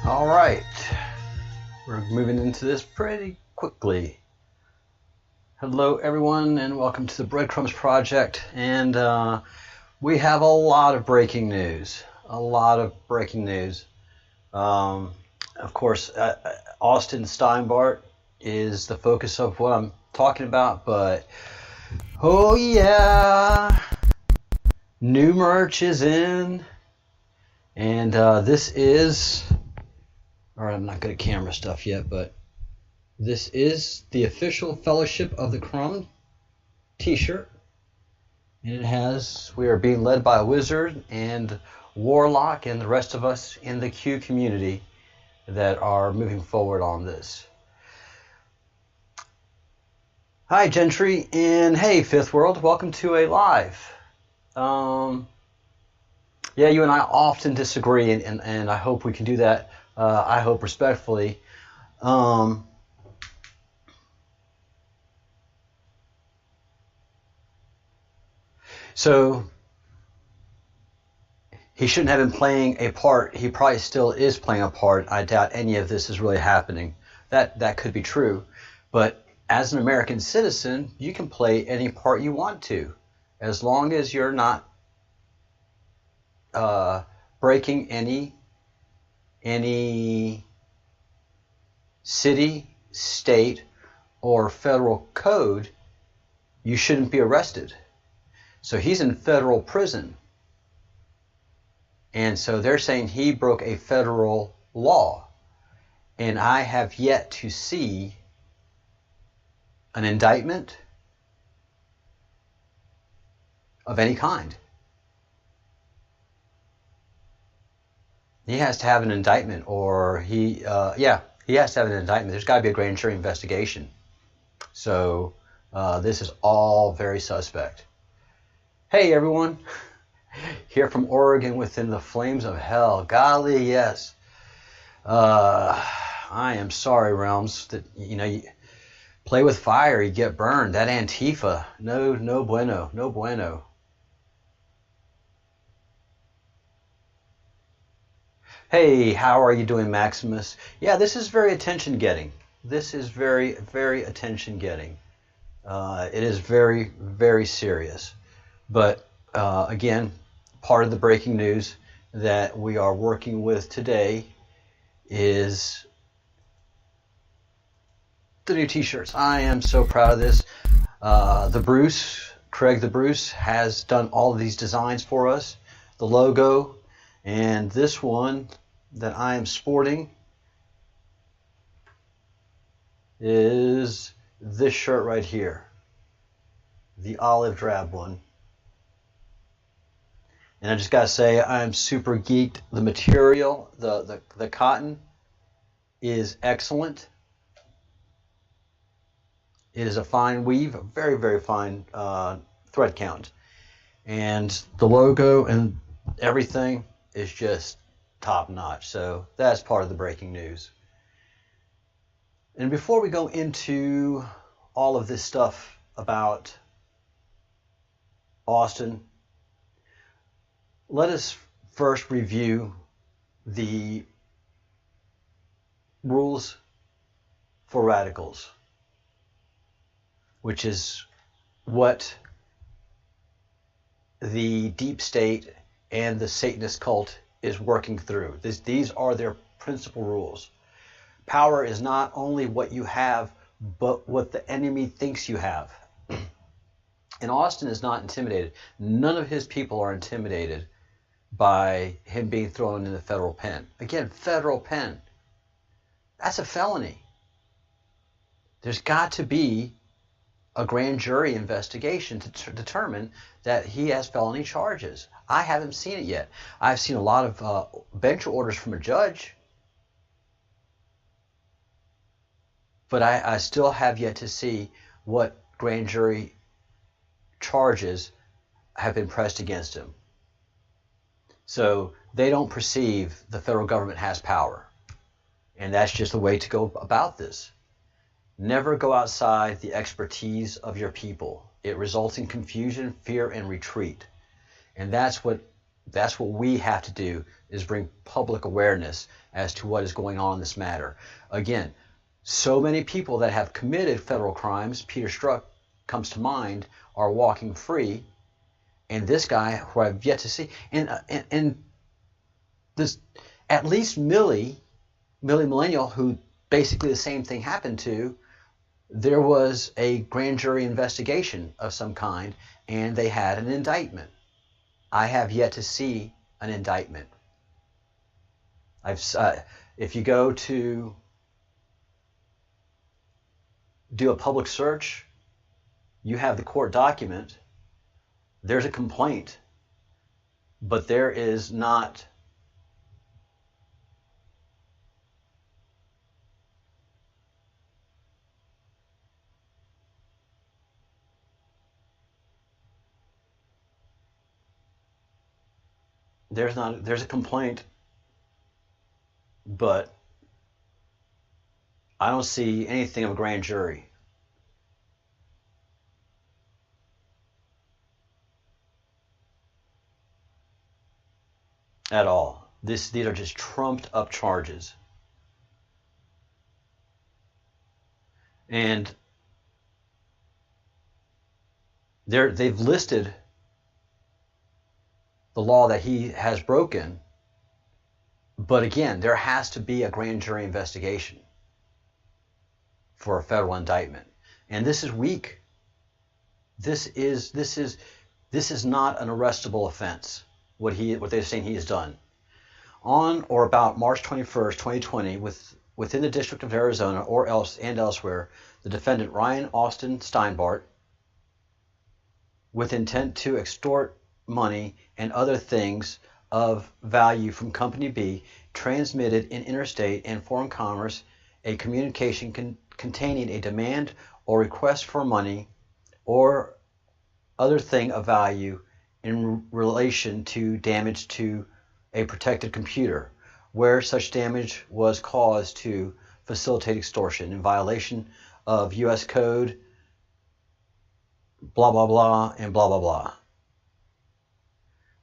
All right, we're moving into this pretty quickly. Hello everyone and welcome to the Breadcrumbs project, and we have a lot of breaking news. Of course, Austin Steinbart is the focus of what I'm talking about, but oh yeah, new merch is in, and this is, all right, I'm not good at camera stuff yet, but this is the official Fellowship of the Crumb t-shirt, and it has, we are being led by a wizard and warlock and the rest of us in the Q community that are moving forward on this. Hi Gentry, and hey Fifth World, welcome to a live. Yeah, you and I often disagree, and I hope we can do that, I hope respectfully. So he shouldn't have been playing a part. He probably still is playing a part. I doubt any of this is really happening. That could be true. But as an American citizen, you can play any part you want to, as long as you're not breaking any city, state, or federal code. You shouldn't be arrested. So he's in federal prison. And so they're saying he broke a federal law. And I have yet to see an indictment of any kind. He has to have an indictment, or he has to have an indictment. There's got to be a grand jury investigation. So this is all very suspect. Hey everyone, here from Oregon within the flames of hell. Golly, yes. I am sorry, Realms, that you play with fire, you get burned. That Antifa, no bueno. Hey, how are you doing, Maximus? Yeah, this is very attention getting. This is very, very attention getting. It is very, very serious. But again, part of the breaking news that we are working with today is the new t-shirts. I am so proud of this. Craig the Bruce has done all of these designs for us. The logo, and this one that I am sporting is this shirt right here, the olive drab one. And I just gotta say, I'm super geeked. The material, the cotton is excellent. It is a fine weave, a very, very fine thread count. And the logo and everything is just top notch. So that's part of the breaking news. And before we go into all of this stuff about Austin, let us first review the rules for radicals, which is what the deep state and the Satanist cult is working through. These are their principal rules. Power is not only what you have, but what the enemy thinks you have. And Austin is not intimidated. None of his people are intimidated by him being thrown in the federal pen. Again, federal pen. That's a felony. There's got to be a grand jury investigation to determine that he has felony charges. I haven't seen it yet. I've seen a lot of bench orders from a judge, but I still have yet to see what grand jury charges have been pressed against him. So they don't perceive the federal government has power. And that's just the way to go about this. Never go outside the expertise of your people. It results in confusion, fear, and retreat. And that's what That's what we have to do, is bring public awareness as to what is going on in this matter. Again, so many people that have committed federal crimes, Peter Strzok comes to mind, are walking free, and this guy, who I've yet to see, and this, at least Millie Millennial, who basically the same thing happened to, there was a grand jury investigation of some kind, and they had an indictment. I have yet to see an indictment. If you go to do a public search, you have the court document, there's a complaint, but there is not there's a complaint, but I don't see anything of a grand jury. At all. These are just trumped up charges. And they've listed the law that he has broken, but again, there has to be a grand jury investigation for a federal indictment. And this is weak. This is not an arrestable offense, what they're saying he has done. On or about March 21st, 2020, within the District of Arizona and elsewhere, the defendant Ryan Austin Steinbart, with intent to extort money and other things of value from Company B, transmitted in interstate and foreign commerce a communication containing a demand or request for money or other thing of value in relation to damage to a protected computer, where such damage was caused to facilitate extortion in violation of U.S. Code, blah, blah, blah, and blah, blah, blah.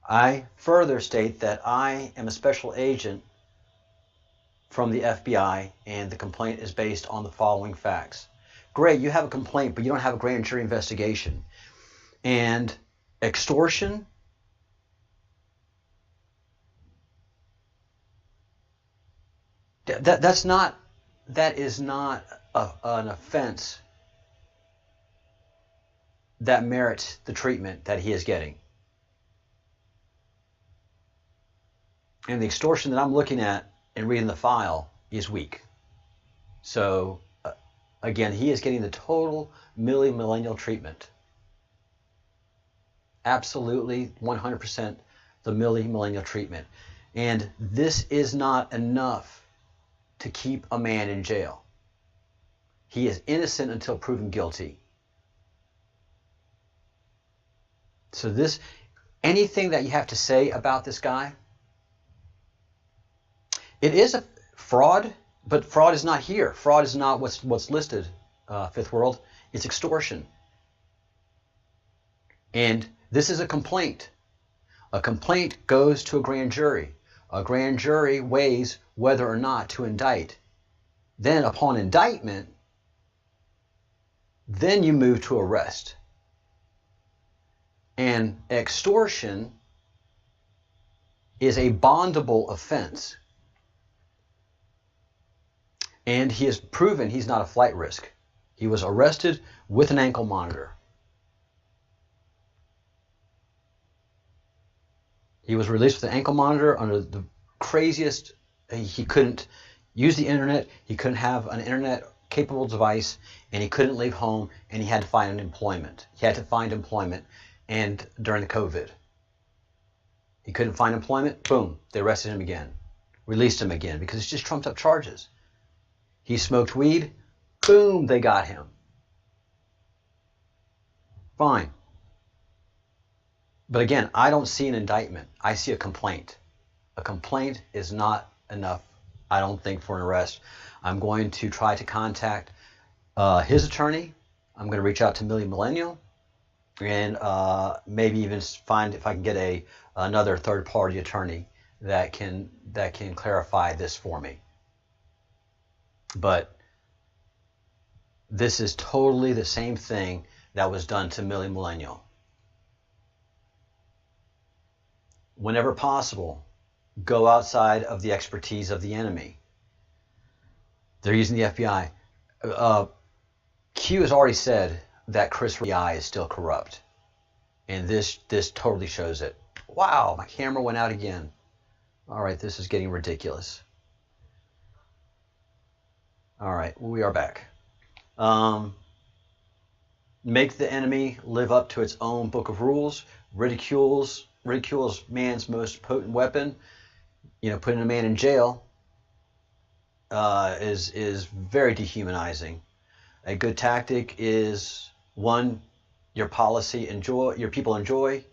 I further state that I am a special agent from the FBI, and the complaint is based on the following facts. Great, you have a complaint, but you don't have a grand jury investigation. And extortion, that is not an offense that merits the treatment that he is getting. And the extortion that I'm looking at and reading the file is weak. So again, he is getting the total millennial treatment. Absolutely 100% the millennial treatment. And this is not enough to keep a man in jail. He is innocent until proven guilty. So anything that you have to say about this guy, it is a fraud, but fraud is not here. Fraud is not what's listed, Fifth World. It's extortion. And this is a complaint. A complaint goes to a grand jury. A grand jury weighs whether or not to indict. Then upon indictment, then you move to arrest. And extortion is a bondable offense. And he has proven he's not a flight risk. He was arrested with an ankle monitor. He was released with an ankle monitor under the craziest. He couldn't use the internet. He couldn't have an internet-capable device, and he couldn't leave home, and he had to find employment. He had to find employment, and during the COVID. He couldn't find employment. Boom, they arrested him again. Released him again, because it's just trumped up charges. He smoked weed. Boom, they got him. Fine. But again, I don't see an indictment. I see a complaint. A complaint is not enough, I don't think, for an arrest. I'm going to try to contact his attorney. I'm going to reach out to Millie Millennial. and maybe even find if I can get another third-party attorney that can clarify this for me. But this is totally the same thing that was done to Millie Millennial. Whenever possible, go outside of the expertise of the enemy. They're using the FBI. Q has already said that Chris FBI is still corrupt, and this totally shows it. Wow, my camera went out again. All right, this is getting ridiculous. All right, we are back. Make the enemy live up to its own book of rules. Ridicules man's most potent weapon. Putting a man in jail is very dehumanizing. A good tactic is one, your people enjoy.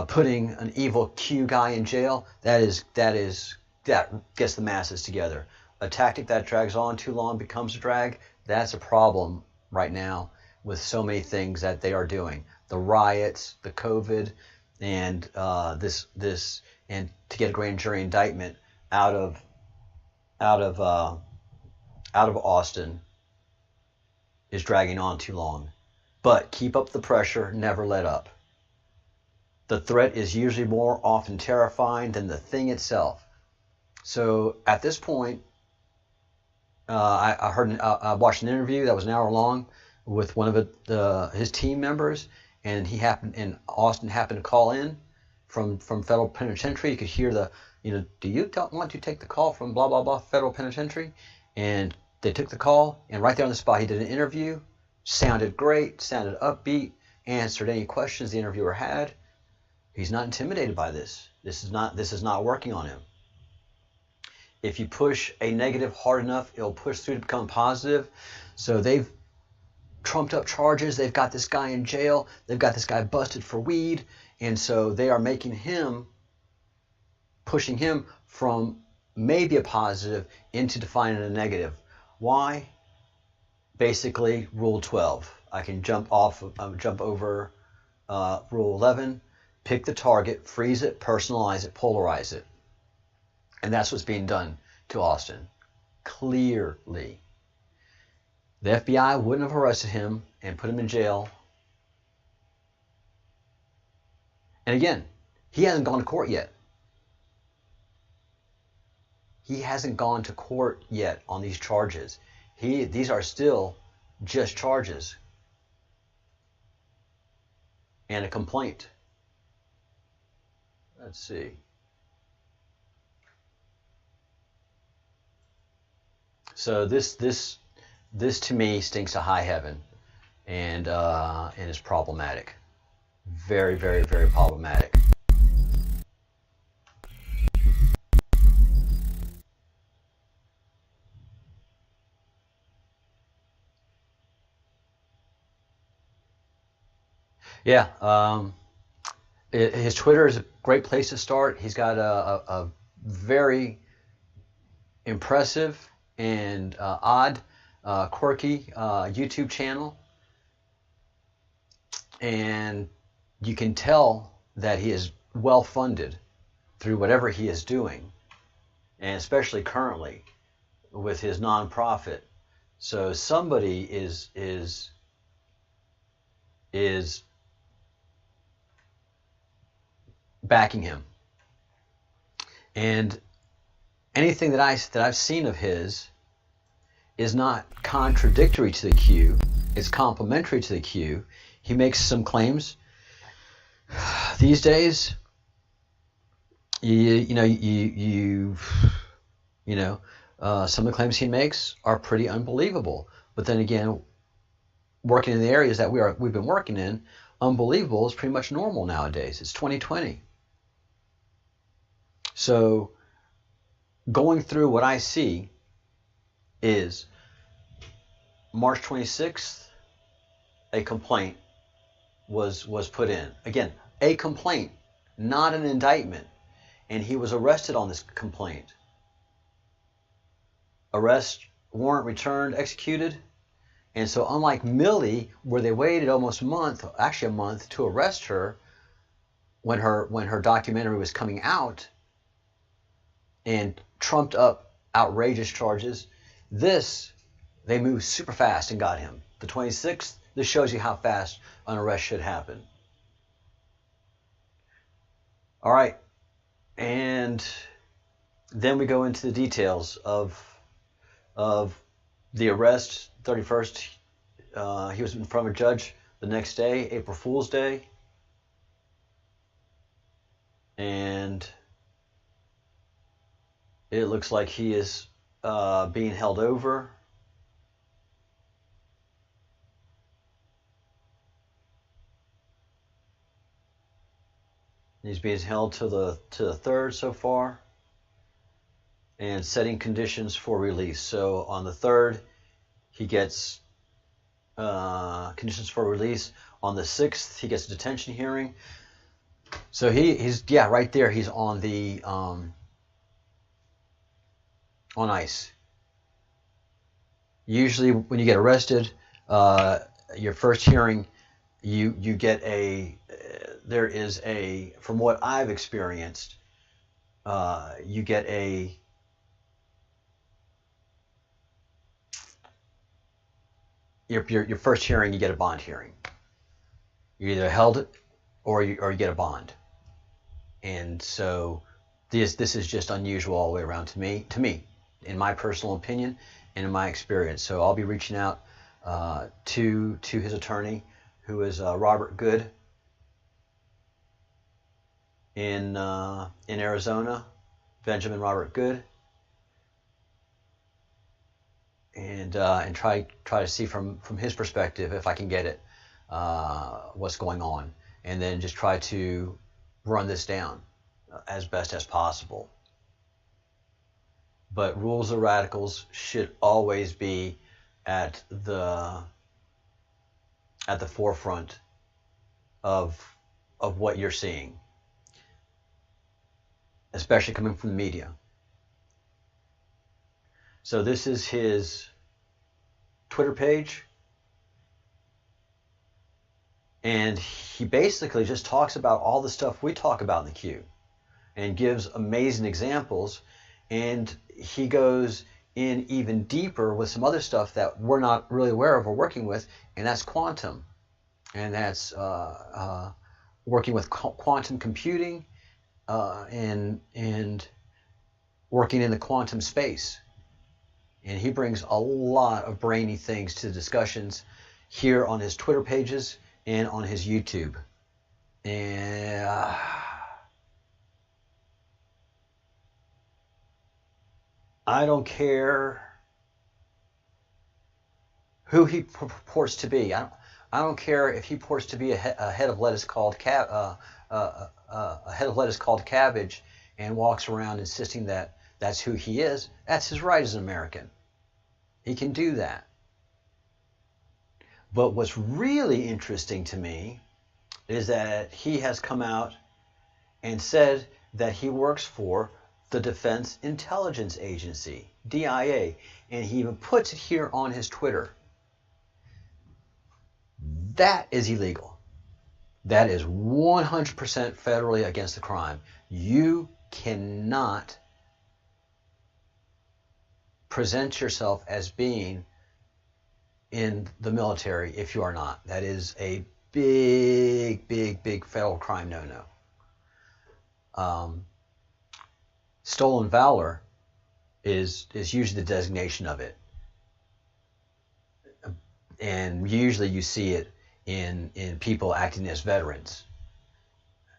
Putting an evil Q guy in jail, that gets the masses together. A tactic that drags on too long becomes a drag. That's a problem right now with so many things that they are doing. The riots, the COVID, and this and to get a grand jury indictment out of Austin is dragging on too long. But keep up the pressure, never let up. The threat is usually more often terrifying than the thing itself. So at this point, I watched an interview that was an hour long with one of his team members, and Austin happened to call in from federal penitentiary. You could hear do you want to take the call from blah blah blah federal penitentiary? And they took the call, and right there on the spot, he did an interview. Sounded great, sounded upbeat, answered any questions the interviewer had. He's not intimidated by this. This is not working on him. If you push a negative hard enough, it'll push through to become positive. So they've trumped up charges. They've got this guy in jail. They've got this guy busted for weed. And so they are pushing him from maybe a positive into defining a negative. Why? Basically, Rule 12. I can jump over Rule 11. Pick the target, freeze it, personalize it, polarize it. And that's what's being done to Austin. Clearly. The FBI wouldn't have arrested him and put him in jail. And again, he hasn't gone to court yet. He hasn't gone to court yet on these charges. These are still just charges and a complaint. Let's see. So this to me stinks to high heaven, and is problematic. Very, very, very problematic. Yeah, his Twitter is a great place to start. He's got a very impressive and odd, quirky YouTube channel. And you can tell that he is well funded through whatever he is doing, and especially currently with his nonprofit. So somebody is backing him. And anything that I've seen of his is not contradictory to the Q. It's complementary to the Q. He makes some claims. These days, some of the claims he makes are pretty unbelievable. But then again, working in the areas that we've been working in, unbelievable is pretty much normal nowadays. It's 2020. So going through what I see is March 26th, a complaint was put in. Again, a complaint, not an indictment. And he was arrested on this complaint. Arrest warrant returned, executed. And so unlike Millie, where they waited almost a month, actually a month, to arrest her when her documentary was coming out and trumped up outrageous charges, they moved super fast and got him. The 26th, this shows you how fast an arrest should happen. All right, and then we go into the details of the arrest. 31st, he was in front of a judge the next day, April Fool's Day, and it looks like he is being held over. He's being held to the 3rd so far, and setting conditions for release. So on the 3rd, he gets conditions for release. On the 6th, he gets a detention hearing. So he's right there. He's on the on ice. Usually, when you get arrested, your first hearing, you get there is from what I've experienced, you get your first hearing, you get a bond hearing. You either held it or you get a bond. And so this is just unusual all the way around to me, in my personal opinion and in my experience. So I'll be reaching out to his attorney, who is Robert Good in Arizona, Benjamin Robert Good, and try to see from his perspective, if I can get it, what's going on, and then just try to run this down as best as possible. But rules of radicals should always be at the forefront of what you're seeing, especially coming from the media. So this is his Twitter page, and he basically just talks about all the stuff we talk about in the Q, and gives amazing examples, and he goes in even deeper with some other stuff that we're not really aware of or working with, and that's quantum, and that's working with quantum computing, and working in the quantum space. And he brings a lot of brainy things to the discussions here on his Twitter pages and on his YouTube. And I don't care who he purports to be. I don't care if he purports to be a head of lettuce called a head of lettuce called cabbage, and walks around insisting that that's who he is. That's his right as an American. He can do that. But what's really interesting to me is that he has come out and said that he works for the Defense Intelligence Agency, DIA, and he even puts it here on his Twitter. That is illegal. That is 100% federally against the crime. You cannot present yourself as being in the military if you are not. That is a big, big, big federal crime no-no. Stolen valor is usually the designation of it, and usually you see it in people acting as veterans.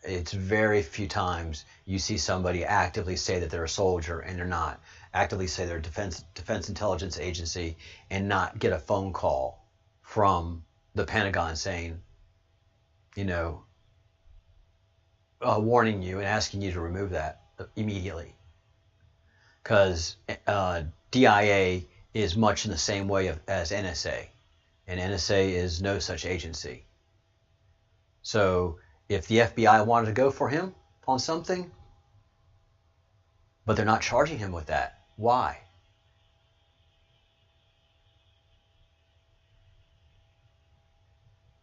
It's very few times you see somebody actively say that they're a soldier and they're not. Actively say they're Defense Intelligence Agency and not get a phone call from the Pentagon saying, warning you and asking you to remove that immediately. Because DIA is much in the same way as NSA, and NSA is no such agency. So if the FBI wanted to go for him on something, but they're not charging him with that, why?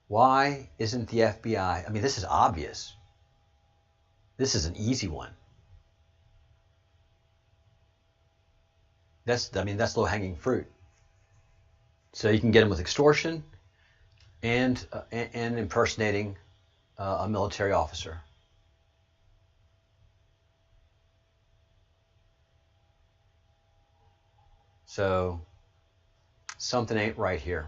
Why isn't the FBI? I mean, this is obvious. This is an easy one. That's low-hanging fruit. So you can get them with extortion and impersonating a military officer. So something ain't right here.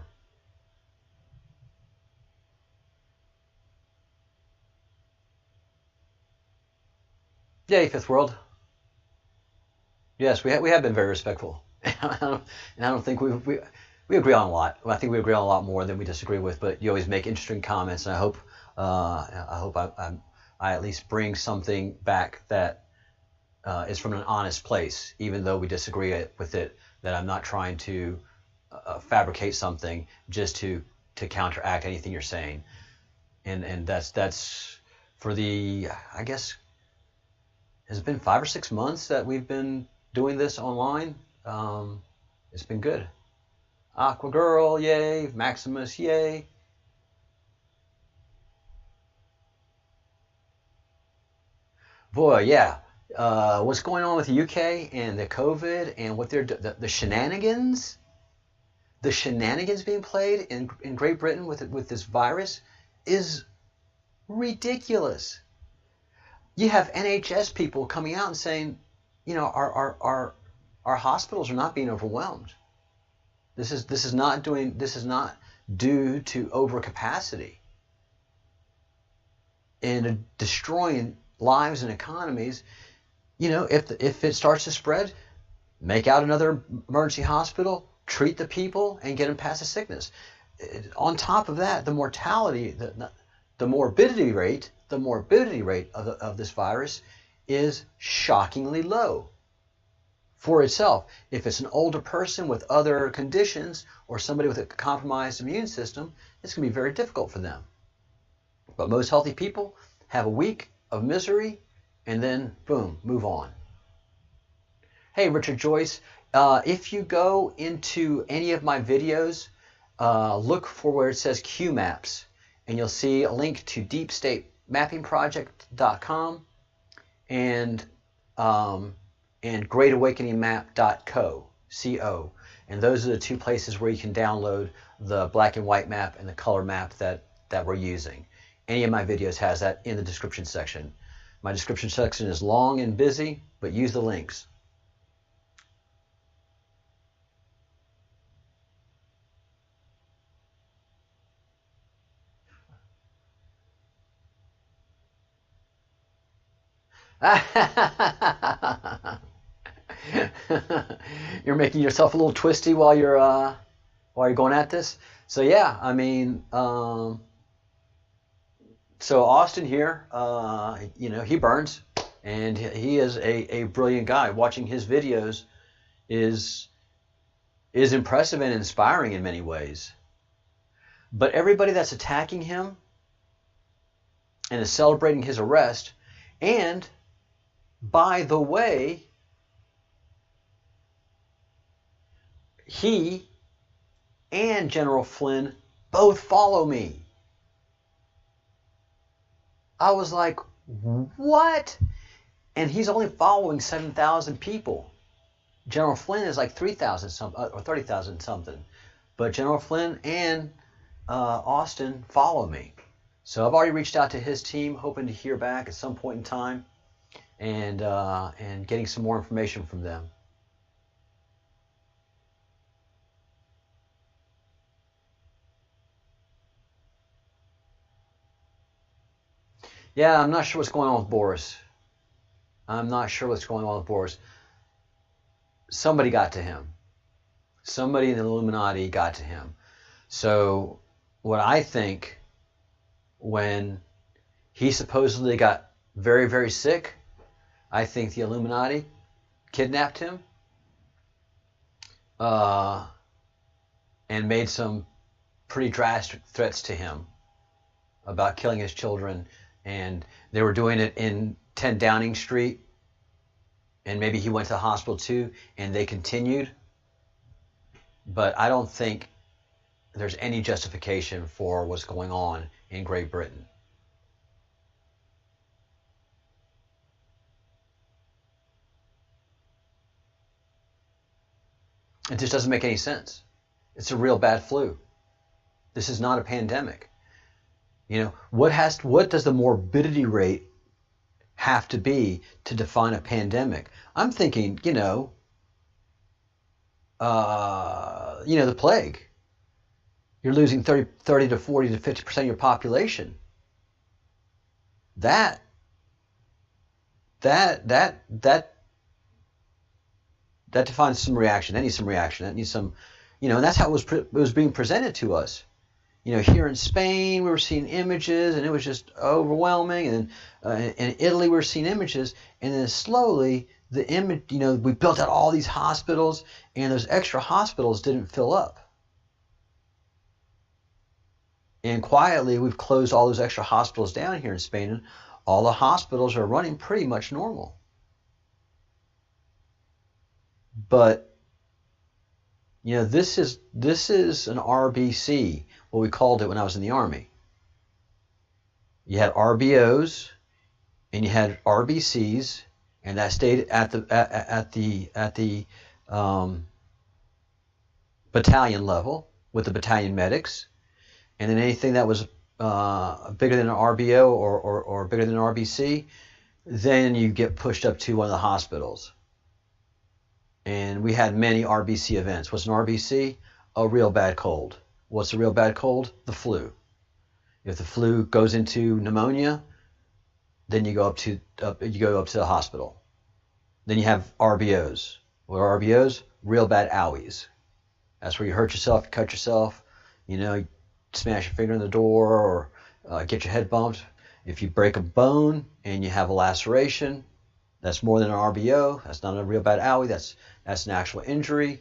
Yay, Fifth World. Yes, we have been very respectful, and I don't think we agree on a lot. I think we agree on a lot more than we disagree with. But you always make interesting comments, and I hope I at least bring something back that is from an honest place, even though we disagree with it. That I'm not trying to fabricate something just to counteract anything you're saying, and that's for the, I guess, has it been 5 or 6 months that we've been doing this online? It's been good. Aqua Girl, yay. Maximus, yay. Boy, yeah. What's going on with the UK and the COVID and what they're the shenanigans being played in Great Britain with this virus is ridiculous. You have NHS people coming out and saying, you know, our hospitals are not being overwhelmed. This is not due to overcapacity and destroying lives and economies. You know, if it starts to spread, make out another emergency hospital, treat the people, and get them past the sickness. On top of that, the mortality, the morbidity rate of this virus is shockingly low for itself. If it's an older person with other conditions or somebody with a compromised immune system, it's going to be very difficult for them. But most healthy people have a week of misery and then, boom, move on. Hey, Richard Joyce, if you go into any of my videos, look for where it says Q Maps, and you'll see a link to deepstatemappingproject.com and greatawakeningnmap.co, C-O. And those are the two places where you can download the black and white map and the color map that we're using. Any of my videos has that in the description section. My description section is long and busy, but use the links. You're making yourself a little twisty while you're going at this. So yeah, I mean, so Austin here, you know, he burns, and he is a brilliant guy. Watching his videos is impressive and inspiring in many ways. But everybody that's attacking him and is celebrating his arrest, and by the way, he and General Flynn both follow me. I was like, what? And he's only following 7,000 people. General Flynn is like 3,000 something, or 30,000 something. But General Flynn and Austin follow me. So I've already reached out to his team, hoping to hear back at some point in time, and getting some more information from them. Yeah, I'm not sure what's going on with Boris. I'm not sure what's going on with Boris. Somebody got to him. Somebody in the Illuminati got to him. So what I think, when he supposedly got very, very sick, I think the Illuminati kidnapped him and made some pretty drastic threats to him about killing his children. And they were doing it in 10 Downing Street, and maybe he went to the hospital too, and they continued. But I don't think there's any justification for what's going on in Great Britain. It just doesn't make any sense. It's a real bad flu. This is not a pandemic. You know, what does the morbidity rate have to be to define a pandemic? I'm thinking, the plague. You're losing 30 to 40 to 50% of your population. That defines some reaction. That needs some reaction. That needs some, and that's how it was being presented to us. Here in Spain, we were seeing images, and it was just overwhelming. And in Italy, we were seeing images, and then slowly the image, we built out all these hospitals, and those extra hospitals didn't fill up. And quietly, we've closed all those extra hospitals down here in Spain, and all the hospitals are running pretty much normal. But this is an RBC, what we called it when I was in the Army. You had RBOs and you had RBCs, and that stayed at the battalion level with the battalion medics, and then anything that was bigger than an RBO or bigger than an RBC, then you get pushed up to one of the hospitals. And we had many RBC events. What's an RBC? A real bad cold. What's a real bad cold? The flu. If the flu goes into pneumonia, then you go up to the hospital. Then you have RBOs. What are RBOs? Real bad owies. That's where you hurt yourself, you cut yourself, smash your finger in the door, or get your head bumped. If you break a bone and you have a laceration, that's more than an RBO. That's not a real bad owie. That's an actual injury.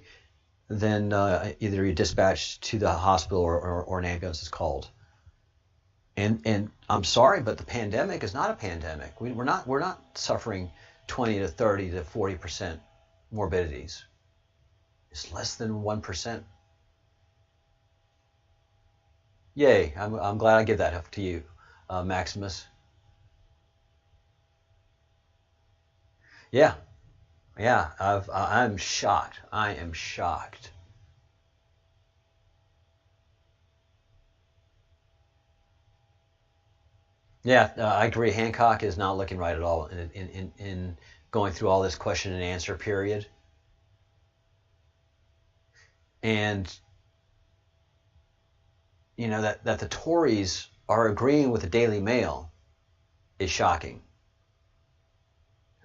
Then either you're dispatched to the hospital or an ambulance is called. And I'm sorry, but the pandemic is not a pandemic. We're not suffering 20 to 30 to 40% morbidities. It's less than 1%. Yay! I'm glad I give that up to you, Maximus. Yeah. I'm shocked. I am shocked. Yeah, I agree. Hancock is not looking right at all in going through all this question and answer period. And that the Tories are agreeing with the Daily Mail is shocking.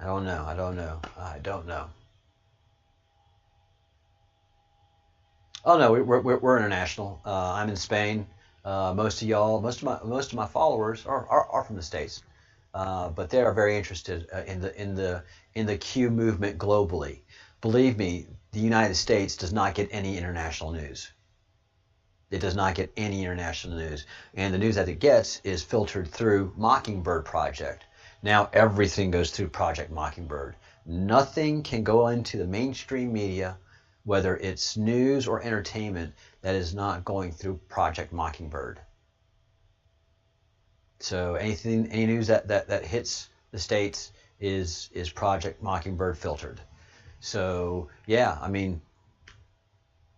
I don't know. Oh no, we're international. I'm in Spain. Most of my followers are from the States, but they are very interested in the Q movement globally. Believe me, the United States does not get any international news. It does not get any international news, and the news that it gets is filtered through Mockingbird Project. Now everything goes through Project Mockingbird. Nothing can go into the mainstream media, whether it's news or entertainment, that is not going through Project Mockingbird. So any news that hits the States is Project Mockingbird filtered. So yeah,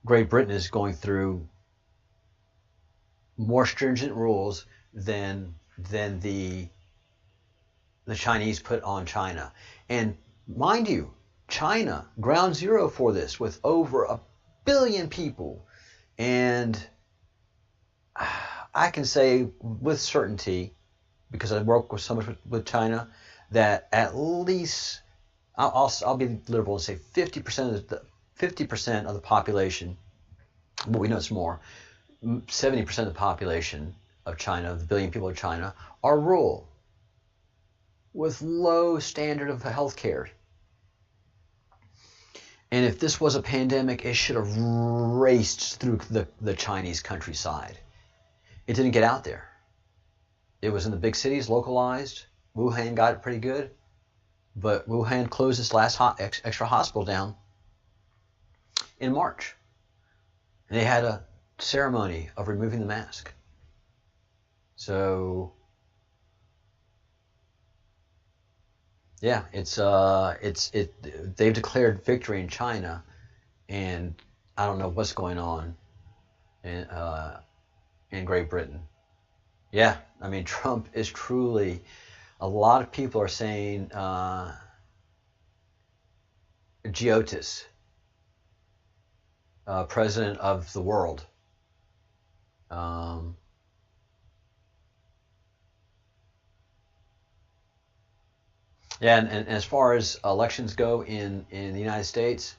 Great Britain is going through more stringent rules than the Chinese put on China. And mind you, China, ground zero for this, with over 1 billion people. And I can say with certainty, because I work with so much with China, that at least, I'll be liberal and say 50% of the population, but we know it's more, 70% of the population of China, of the 1 billion people of China, are rural, with low standard of health care. And if this was a pandemic, it should have raced through the Chinese countryside. It didn't get out there. It was in the big cities, localized. Wuhan got it pretty good, but Wuhan closed its last extra hospital down in March. And they had ceremony of removing the mask. So yeah, they've declared victory in China, and I don't know what's going on in Great Britain. Yeah, I mean, Trump is truly, a lot of people are saying Geotis, president of the world. Yeah, and as far as elections go in the United States,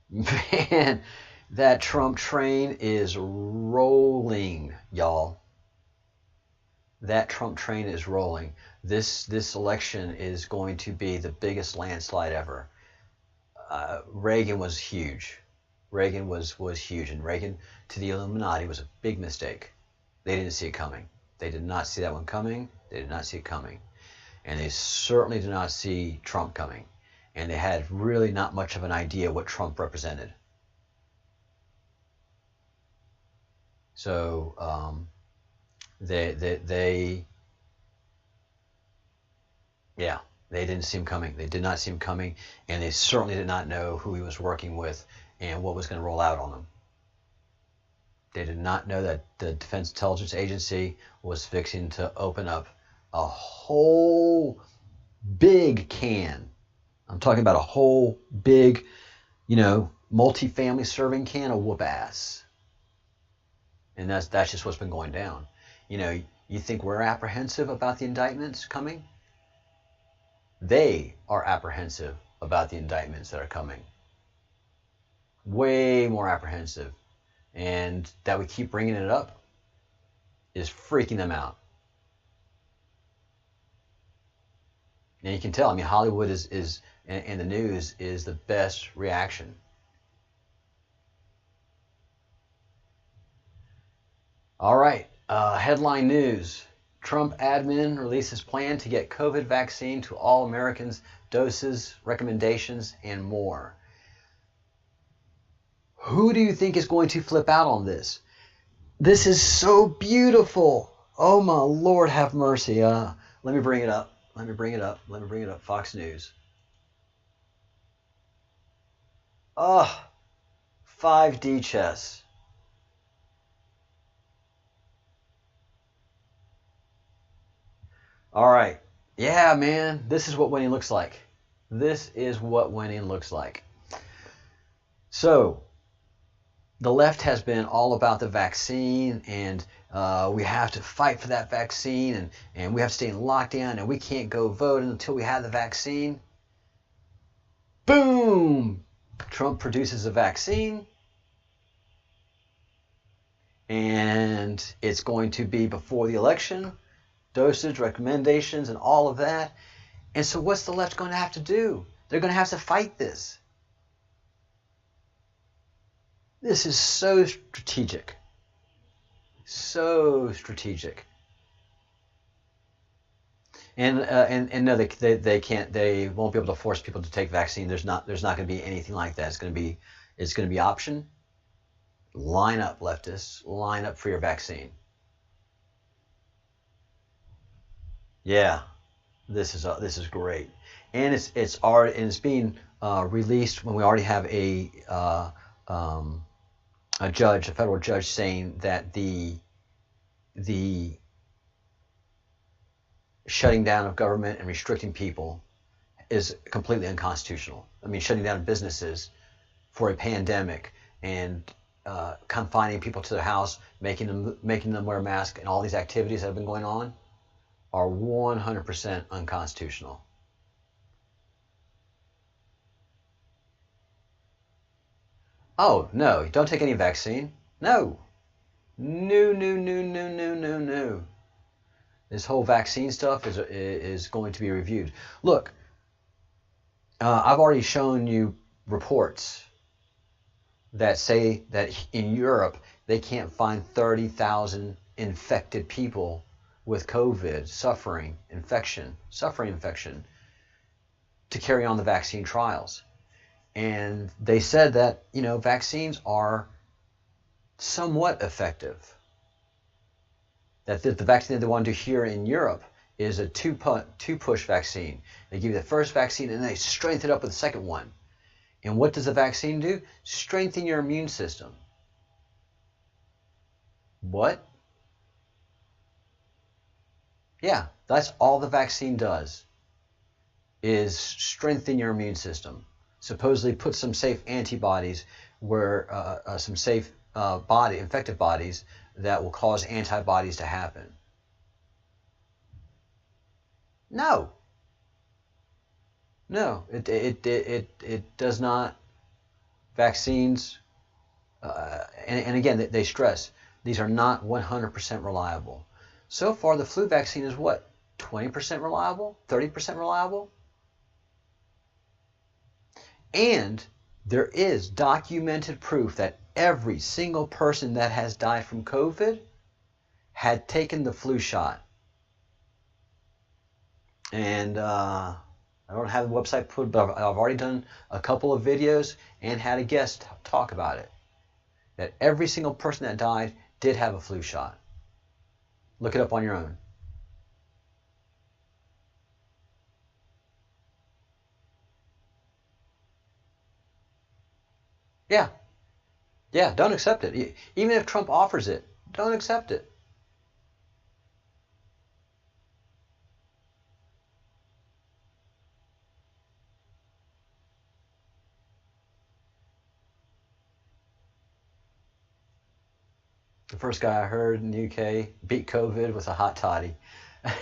man, that Trump train is rolling, y'all. That Trump train is rolling. This election is going to be the biggest landslide ever. Reagan was huge. Reagan was huge, and Reagan to the Illuminati was a big mistake. They didn't see it coming. They did not see that one coming. They did not see it coming. And they certainly did not see Trump coming. And they had really not much of an idea what Trump represented. So they didn't see him coming. They did not see him coming, and they certainly did not know who he was working with and what was going to roll out on them. They did not know that the Defense Intelligence Agency was fixing to open up a whole big can. I'm talking about a whole big, multi-family serving can of whoop ass. And that's just what's been going down. You think we're apprehensive about the indictments coming? They are apprehensive about the indictments that are coming. Way more apprehensive. And that we keep bringing it up is freaking them out. And you can tell, Hollywood is and the news is the best reaction. All right, headline news. Trump admin releases plan to get COVID vaccine to all Americans, doses, recommendations, and more. Who do you think is going to flip out on this? This is so beautiful. Oh my Lord, have mercy. Let me bring it up. Fox News. 5D chess. All right. Yeah, man. This is what winning looks like. So, the left has been all about the vaccine, and we have to fight for that vaccine, and we have to stay in lockdown, and we can't go vote until we have the vaccine. Boom! Trump produces a vaccine, and it's going to be before the election. Dosage, recommendations, and all of that. And so what's the left going to have to do? They're going to have to fight this. This is so strategic. So strategic. And no, they can't. They won't be able to force people to take vaccine. There's not going to be anything like that. It's going to be option. Line up, leftists. Line up for your vaccine. Yeah, this is great, and it's being released when we already have a federal judge saying that the shutting down of government and restricting people is completely unconstitutional. Shutting down businesses for a pandemic and confining people to their house, making them wear a mask, and all these activities that have been going on are 100% unconstitutional. Oh, no, don't take any vaccine. No. No. This whole vaccine stuff is going to be reviewed. Look, I've already shown you reports that say that in Europe they can't find 30,000 infected people with COVID, suffering infection, to carry on the vaccine trials. And they said that, vaccines are somewhat effective. That the vaccine that they want to do here in Europe is a two-push vaccine. They give you the first vaccine and they strengthen it up with the second one. And what does the vaccine do? Strengthen your immune system. What? Yeah, that's all the vaccine does, is strengthen your immune system. Supposedly put some safe antibodies where some safe infected bodies that will cause antibodies to happen. No, it does not. Vaccines, and again, they stress these are not 100% reliable. So far, the flu vaccine is what? 20% reliable? 30% reliable? And there is documented proof that every single person that has died from COVID had taken the flu shot. And I don't have the website put, but I've already done a couple of videos and had a guest talk about it. That every single person that died did have a flu shot. Look it up on your own. Yeah. Yeah, don't accept it. Even if Trump offers it, don't accept it. The first guy I heard in the UK beat COVID with a hot toddy.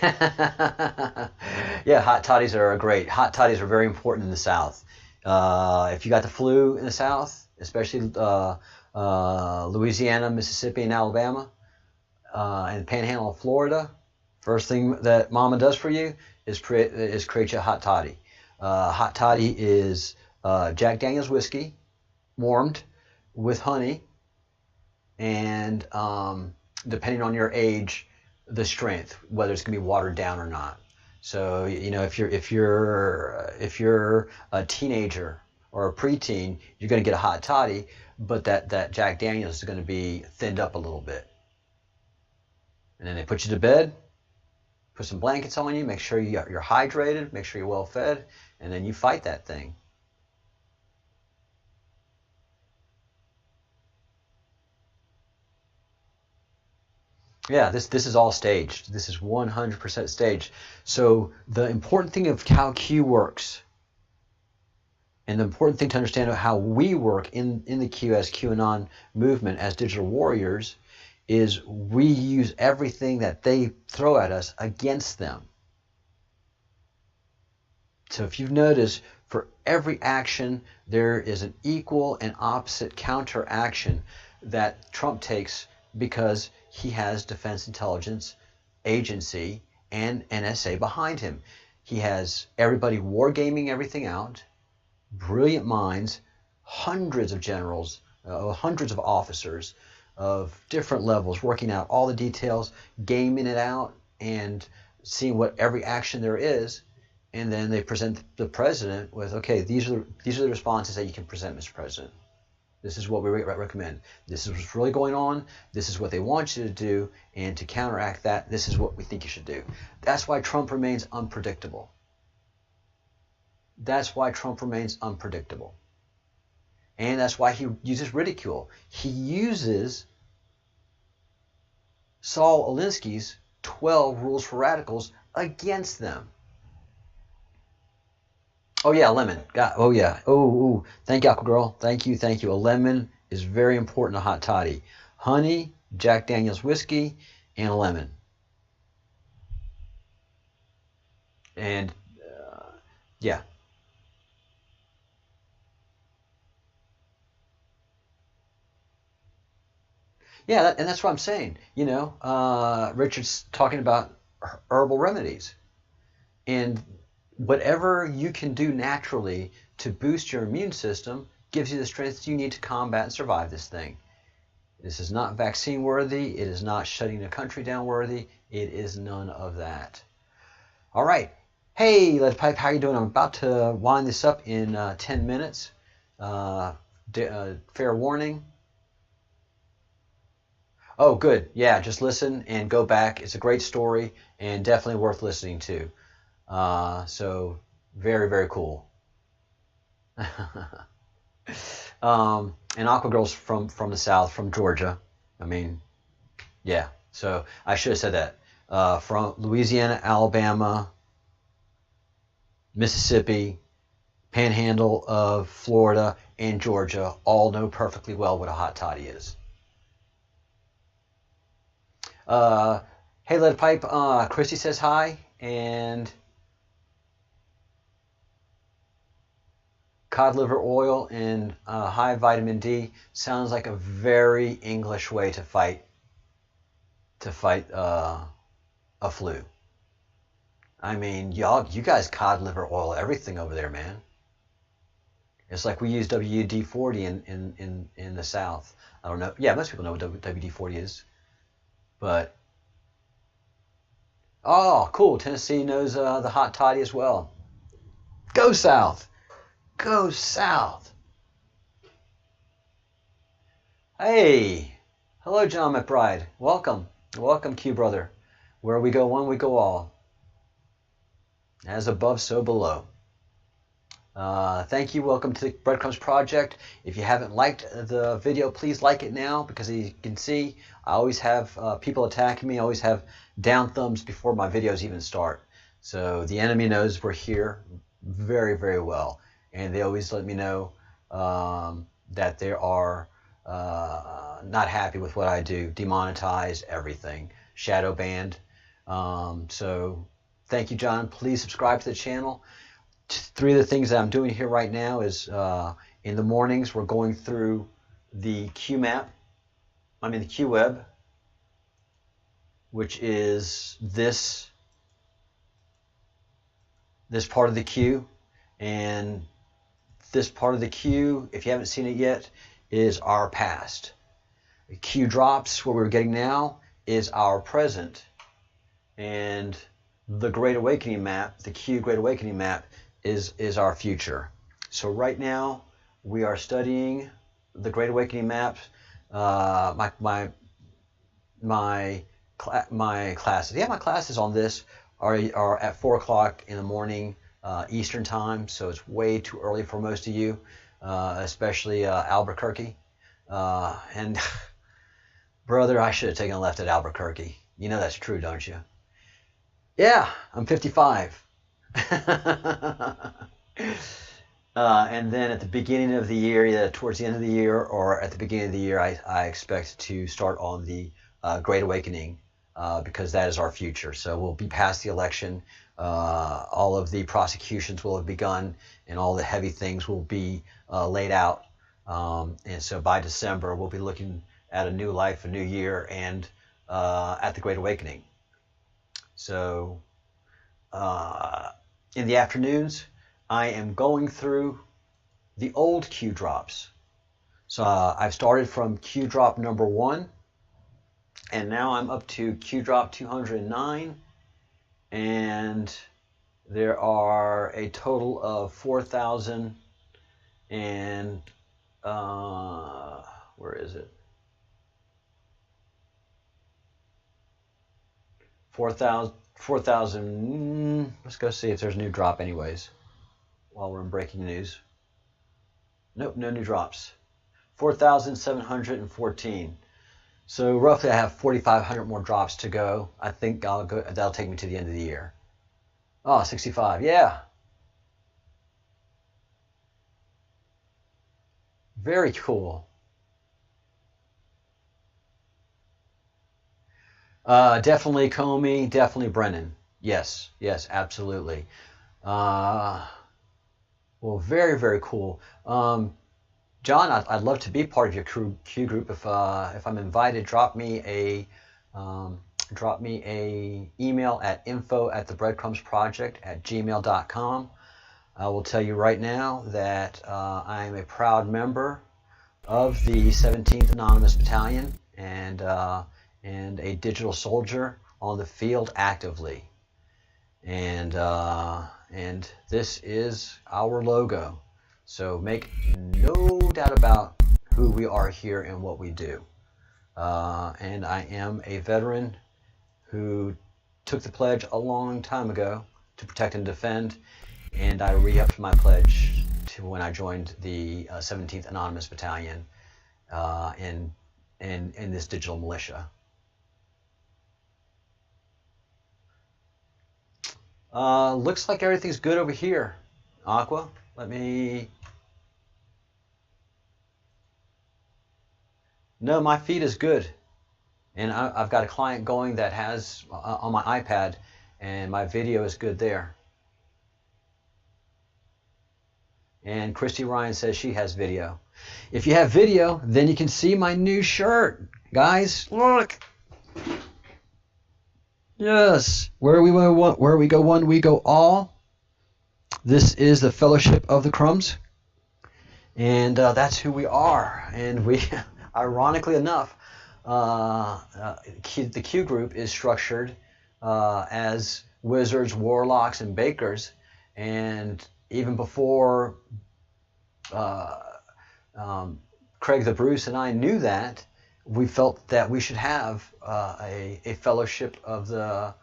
Yeah, hot toddies are great. Hot toddies are very important in the South. If you got the flu in the South, especially Louisiana, Mississippi, and Alabama, and Panhandle of Florida, first thing that Mama does for you is create you a hot toddy. Hot toddy is Jack Daniel's whiskey, warmed with honey, and depending on your age, the strength, whether it's gonna be watered down or not. So if you're a teenager or a preteen, you're gonna get a hot toddy, but that Jack Daniel's is gonna be thinned up a little bit. And then they put you to bed, put some blankets on you, make sure you're hydrated, make sure you're well fed, and then you fight that thing. Yeah, this is all staged. This is 100% staged. So the important thing of how Q works, and the important thing to understand how we work in the Q as QAnon movement as digital warriors, is we use everything that they throw at us against them. So if you've noticed, for every action, there is an equal and opposite counteraction that Trump takes because he has Defense Intelligence Agency and NSA behind him. He has everybody wargaming everything out, brilliant minds, hundreds of generals, hundreds of officers of different levels working out all the details, gaming it out, and seeing what every action there is. And then they present the president with, okay, these are the responses that you can present, Mr. President. This is what we recommend. This is what's really going on. This is what they want you to do. And to counteract that, this is what we think you should do. That's why Trump remains unpredictable. That's why Trump remains unpredictable. And that's why he uses ridicule. He uses Saul Alinsky's 12 rules for radicals against them. Oh yeah, lemon. Oh yeah. Oh, thank you, Aqua Girl. Thank you. A lemon is very important to hot toddy. Honey, Jack Daniel's whiskey, and a lemon. And yeah. Yeah, and that's what I'm saying. Richard's talking about herbal remedies. And whatever you can do naturally to boost your immune system gives you the strength you need to combat and survive this thing. This is not vaccine worthy. It is not shutting the country down worthy. It is none of that. All right. Hey, Lead Pipe, how you doing? I'm about to wind this up in 10 minutes. Fair warning. Oh, good. Yeah, just listen and go back. It's a great story and definitely worth listening to. So very, very cool. And Aqua Girl's from the South, from Georgia. I mean, yeah. So I should have said that. From Louisiana, Alabama, Mississippi, Panhandle of Florida, and Georgia all know perfectly well what a hot toddy is. Hey, Lead Pipe. Christy says hi, and cod liver oil and high vitamin D sounds like a very English way to fight a flu. I mean, you guys cod liver oil everything over there, man. It's like we use WD-40 in the South. I don't know. Yeah, most people know what WD-40 is. But, oh, cool. Tennessee knows the hot toddy as well. Go South. Go South. Hey. Hello, John McBride. Welcome. Welcome, Q brother. Where we go one, we go all. As above, so below. Thank you. Welcome to the Breadcrumbs Project. If you haven't liked the video, please like it now, because as you can see, I always have people attacking me. I always have down thumbs before my videos even start. So the enemy knows we're here very, very well. And they always let me know that they are not happy with what I do. Demonetized, everything. Shadow banned. So thank you, John. Please subscribe to the channel. 3 of the things that I'm doing here right now is in the mornings we're going through the the QWeb, which is this part of the Q, and this part of the Q, if you haven't seen it yet, is our past. The Q drops, what we're getting now, is our present, and the Great Awakening map, the Q Great Awakening map, is our future. So right now we are studying the Great Awakening map. My classes, my classes on this are at 4 o'clock in the morning Eastern time, so it's way too early for most of you, especially Albuquerque. And brother, I should have taken a left at Albuquerque. You know that's true, don't you? Yeah, I'm 55. And then at the beginning of the year, either towards the end of the year or at the beginning of the year, I expect to start on the Great Awakening, because that is our future. So we'll be past the election. All of the prosecutions will have begun, and all the heavy things will be laid out. And so by December, we'll be looking at a new life, a new year, and at the Great Awakening. So in the afternoons, I am going through the old Q drops. So I've started from Q drop number 1, and now I'm up to Q drop 209, and there are a total of 4,000 and where is it? 4,000. Let's go see if there's a new drop anyways, while we're in breaking news. Nope, no new drops. 4,714. So roughly I have 4,500 more drops to go. I think that'll take me to the end of the year. Oh, 65, yeah. Very cool. Definitely Comey, definitely Brennan. Yes, absolutely. Well, very, very cool. John, I'd love to be part of your Q group. If I'm invited, drop me a email at info@thebreadcrumbsproject@gmail.com. I will tell you right now that I am a proud member of the 17th Anonymous Battalion, and a digital soldier on the field actively. And this is our logo. So make no doubt about who we are here and what we do. and I am a veteran who took the pledge a long time ago to protect and defend, and I re-upped my pledge to when I joined the 17th Anonymous Battalion in this digital militia. Looks like everything's good over here. Aqua, let me... No, my feed is good. And I've got a client going that has on my iPad, and my video is good there. And Christy Ryan says she has video. If you have video, then you can see my new shirt. Guys, look. Yes. Where we go one, we go all. This is the Fellowship of the Crumbs. And that's who we are. And we, ironically enough, the Q group is structured as wizards, warlocks, and bakers. And even before Craig the Bruce and I knew that, we felt that we should have a Fellowship of the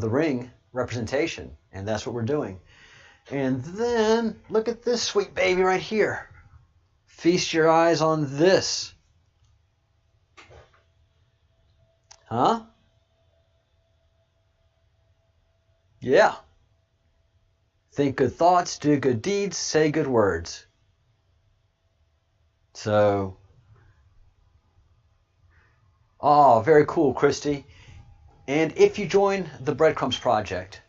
Ring representation, and that's what we're doing. And then look at this sweet baby right here. Feast your eyes on this. Huh? Yeah. Think good thoughts, do good deeds, say good words. So, oh, very cool, Christy. And if you join the Breadcrumbs project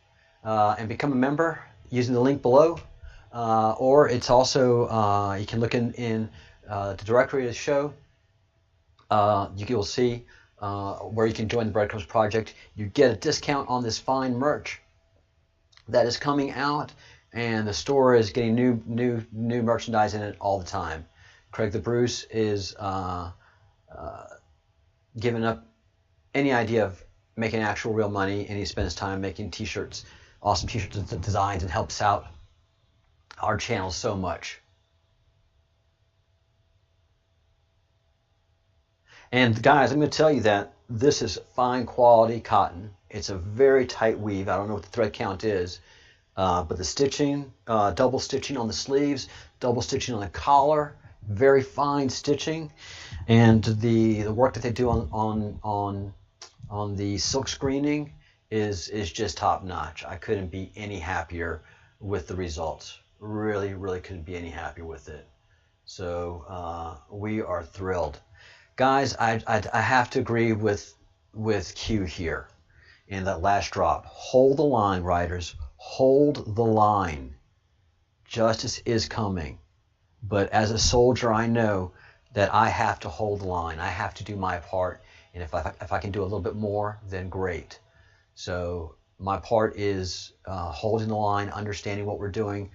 and become a member using the link below, or it's also, you can look in the directory of the show, you'll see where you can join the Breadcrumbs project. You get a discount on this fine merch that is coming out, and the store is getting new merchandise in it all the time. Craig the Bruce is giving up any idea of making actual real money, and he spends time making t-shirts, awesome t-shirts designs, and helps out our channel so much. And guys, I'm going to tell you that this is fine quality cotton. It's a very tight weave. I don't know what the thread count is, but the stitching, double stitching on the sleeves, double stitching on the collar, very fine stitching, and the work that they do on the silk screening is just top notch. I couldn't be any happier with the results. Really couldn't be any happier with it. So we are thrilled, guys. I have to agree with Q here in that last drop. Hold the line, riders. Hold the line. Justice is coming. But as a soldier, I know that I have to hold the line. I have to do my part. And if I can do a little bit more, then great. So my part is holding the line, understanding what we're doing,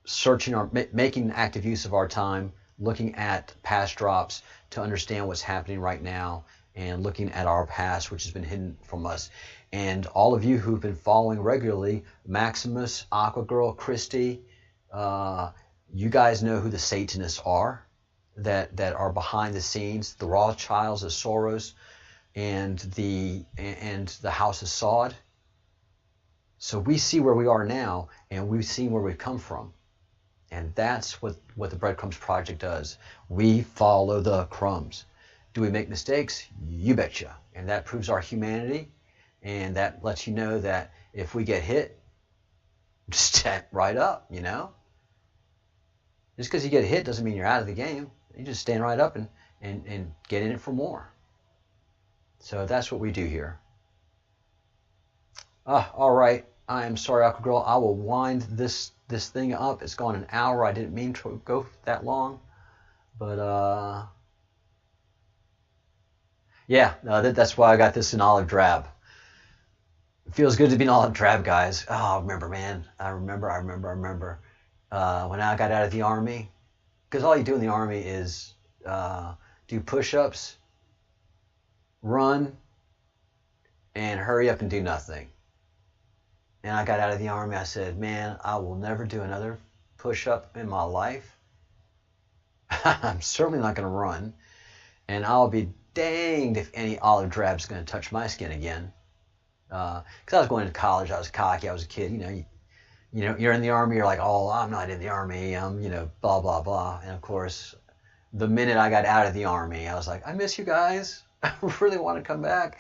searching making active use of our time, looking at past drops to understand what's happening right now, and looking at our past, which has been hidden from us. And all of you who've been following regularly, Maximus, Aqua Girl, Christy, you guys know who the Satanists are that are behind the scenes, the Rothschilds, the Soros, and the House of Saud. So we see where we are now, and we've seen where we've come from. And that's what the Breadcrumbs Project does. We follow the crumbs. Do we make mistakes? You betcha. And that proves our humanity, and that lets you know that if we get hit, just step right up, you know? Just because you get hit doesn't mean you're out of the game. You just stand right up and get in it for more. So that's what we do here. All right. I am sorry, Aqua Girl. I will wind this thing up. It's gone an hour. I didn't mean to go that long. But, yeah, that's why I got this in olive drab. It feels good to be an olive drab, guys. Oh, I remember, man. I remember. When I got out of the Army, because all you do in the Army is do push-ups, run, and hurry up and do nothing. And I got out of the Army, I said, man, I will never do another push-up in my life. I'm certainly not going to run. And I'll be danged if any olive drab's going to touch my skin again. Because I was going to college, I was cocky, I was a kid, you're in the Army, you're like, oh, I'm not in the Army, blah, blah, blah. And of course, the minute I got out of the Army, I was like, I miss you guys. I really want to come back.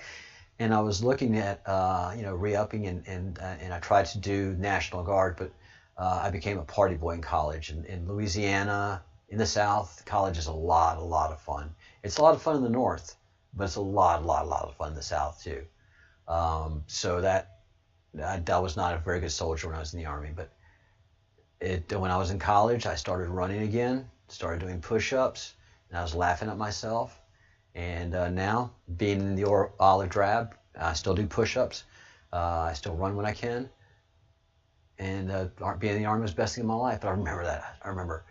And I was looking at, re-upping, and I tried to do National Guard, but I became a party boy in college. In Louisiana, in the South, college is a lot of fun. It's a lot of fun in the North, but it's a lot of fun in the South too. So that I was not a very good soldier when I was in the Army, but when I was in college, I started running again, started doing push-ups, and I was laughing at myself. And now, being in the olive drab, I still do push-ups. I still run when I can. And being in the Army was the best thing in my life. But I remember that. I remember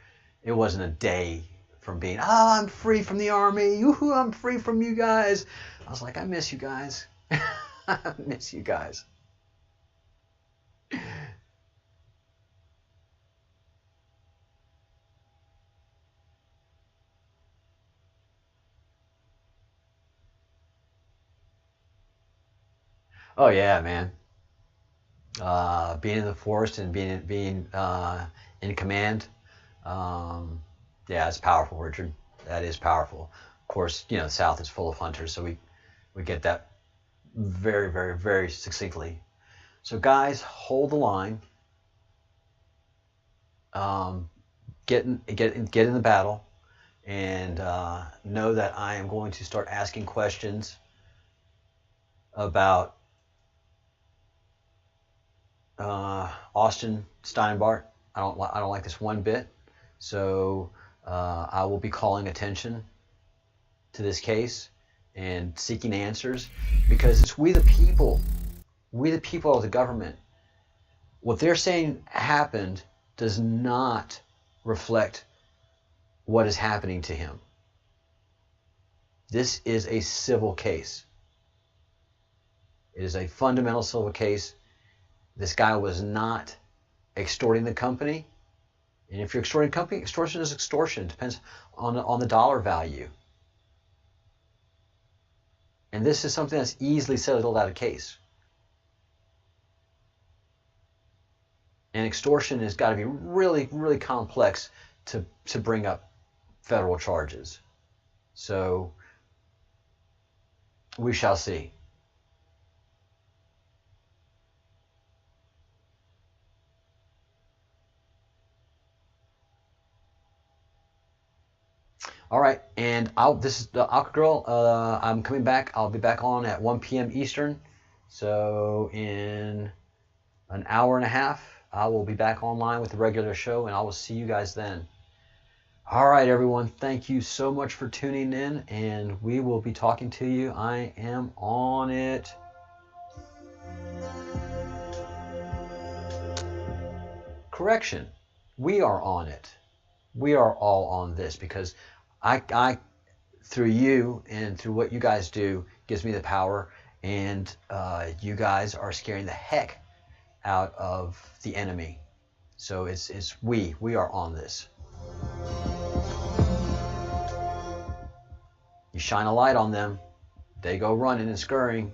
it wasn't a day from being, I'm free from the Army. Yoo-hoo, I'm free from you guys. I was like, I miss you guys. I miss you guys. Oh yeah, man. Being in the forest and being in command, yeah, it's powerful, Richard. That is powerful. Of course, the South is full of hunters, so we get that very, very, very succinctly. So guys, hold the line. Get in the battle, and know that I am going to start asking questions about Austin Steinbart. I don't like this one bit. So I will be calling attention to this case and seeking answers, because it's we the people. We the people are the government. What they're saying happened does not reflect what is happening to him. This is a civil case. It is a fundamental civil case. This guy was not extorting the company. And if you're extorting the company, extortion is extortion. It depends on the dollar value. And this is something that's easily settled out of case. And extortion has got to be really, really complex to bring up federal charges. So we shall see. All right, and this is the Alka Girl. I'm coming back. I'll be back on at 1 p.m. Eastern. So in an hour and a half, I will be back online with the regular show, and I will see you guys then. All right, everyone. Thank you so much for tuning in, and we will be talking to you. I am on it. Correction. We are on it. We are all on this, because I through you and through what you guys do gives me the power, and you guys are scaring the heck out of the enemy. So we are on this. You shine a light on them, they go running and scurrying.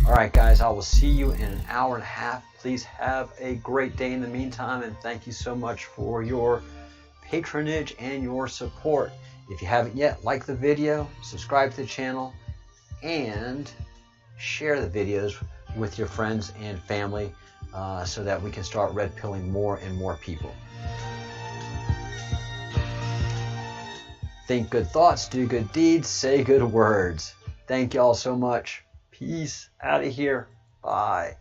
All right, guys, I will see you in an hour and a half. Please have a great day in the meantime, and thank you so much for your patronage and your support. If you haven't yet, like the video, subscribe to the channel, and share the videos with your friends and family so that we can start red pilling more and more people. Think good thoughts, do good deeds, say good words. Thank y'all so much. Peace out of here. Bye.